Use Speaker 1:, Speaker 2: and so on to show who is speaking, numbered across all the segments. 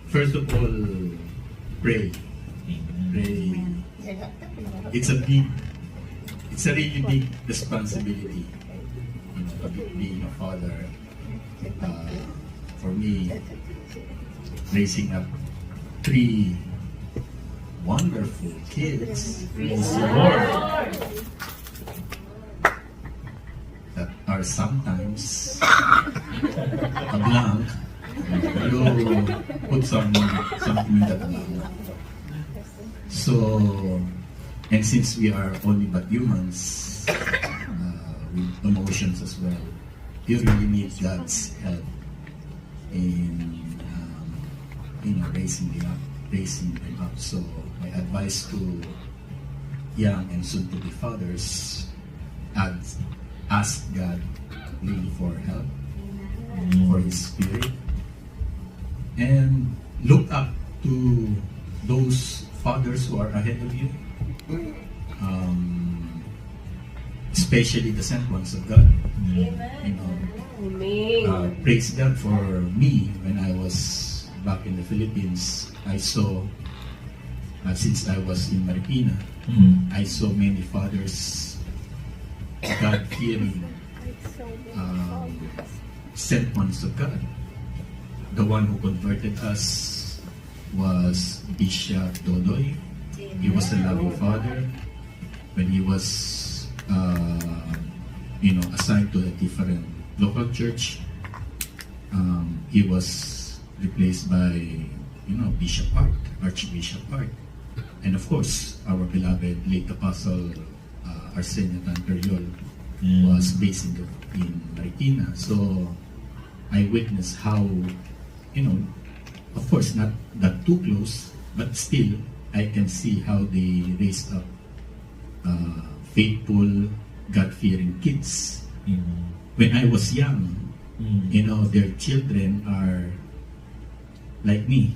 Speaker 1: First of all, pray. Pray. It's a really big responsibility. You know, being a father. For me, raising up 3 wonderful kids. Praise the Lord. That are sometimes a blank. You put something in that blank. So, and since we are only but humans, with emotions as well, you really need God's help in raising them up. So my advice to young and soon-to-be fathers: ask God really for help, for His Spirit, and look up to those fathers who are ahead of you, especially the sent ones of God. You know, praise God for me. When I was back in the Philippines, I saw, since I was in Marikina, I saw many fathers, God-fearing, sent ones of God. The one who converted us was Bishop Dodoy. He was a loving father. When he was, assigned to a different local church, he was replaced by, Bishop Hart, Archbishop Hart. And of course, our beloved late Apostle Arsenio Tanteriol was based in Marikina. So I witnessed how, of course not that too close, but still I can see how they raised up faithful, God-fearing kids. When I was young, their children are like me.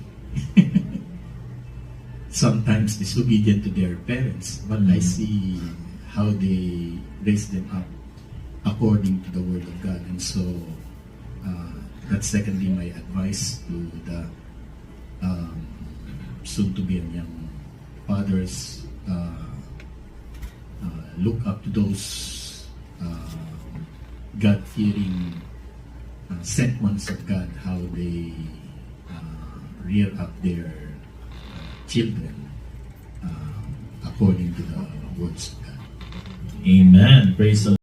Speaker 1: Sometimes disobedient to their parents, but I see how they raise them up according to the Word of God. And so that's secondly my advice to the soon-to-be and young fathers. Look up to those God-fearing sent ones of God, how they rear up their children according to the words of God.
Speaker 2: Amen. Praise the